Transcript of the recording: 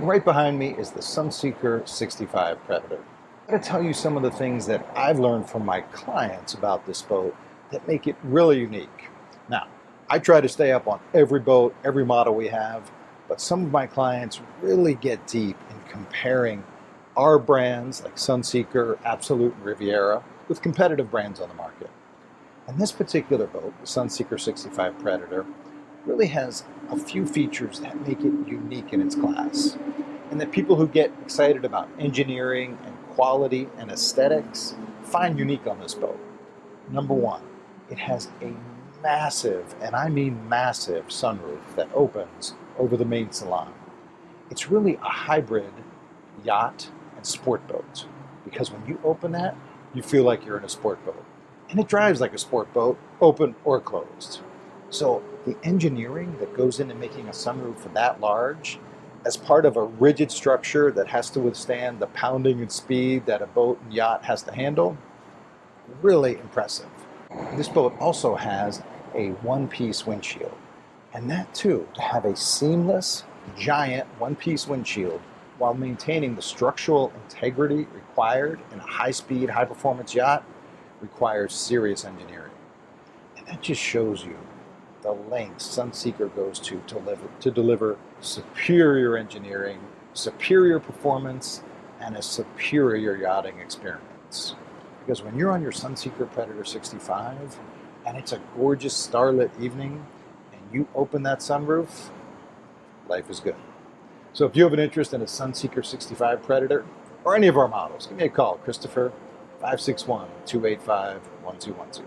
Right behind me is the Sunseeker 65 Predator. I'm going to tell you some of the things that I've learned from my clients about this boat that make it really unique. Now, I try to stay up on every boat, every model we have, but some of my clients really get deep in comparing our brands like Sunseeker, Absolute, and Riviera with competitive brands on the market. And this particular boat, the Sunseeker 65 Predator, really has a few features that make it unique in its class, and that people who get excited about engineering and quality and aesthetics find unique on this boat. Number one, it has a massive, and I mean massive, sunroof that opens over the main salon. It's really a hybrid yacht and sport boat, because when you open that, you feel like you're in a sport boat. And it drives like a sport boat, open or closed. So the engineering that goes into making a sunroof that large as part of a rigid structure that has to withstand the pounding and speed that a boat and yacht has to handle, really impressive. This boat also has a one-piece windshield. And that too, to have a seamless, giant one-piece windshield while maintaining the structural integrity required in a high-speed, high-performance yacht requires serious engineering. And that just shows you the lengths Sunseeker goes to deliver superior engineering, superior performance, and a superior yachting experience. Because when you're on your Sunseeker Predator 65 and it's a gorgeous starlit evening and you open that sunroof, life is good. So if you have an interest in a Sunseeker 65 Predator or any of our models, give me a call, Christopher, 561-285-1212.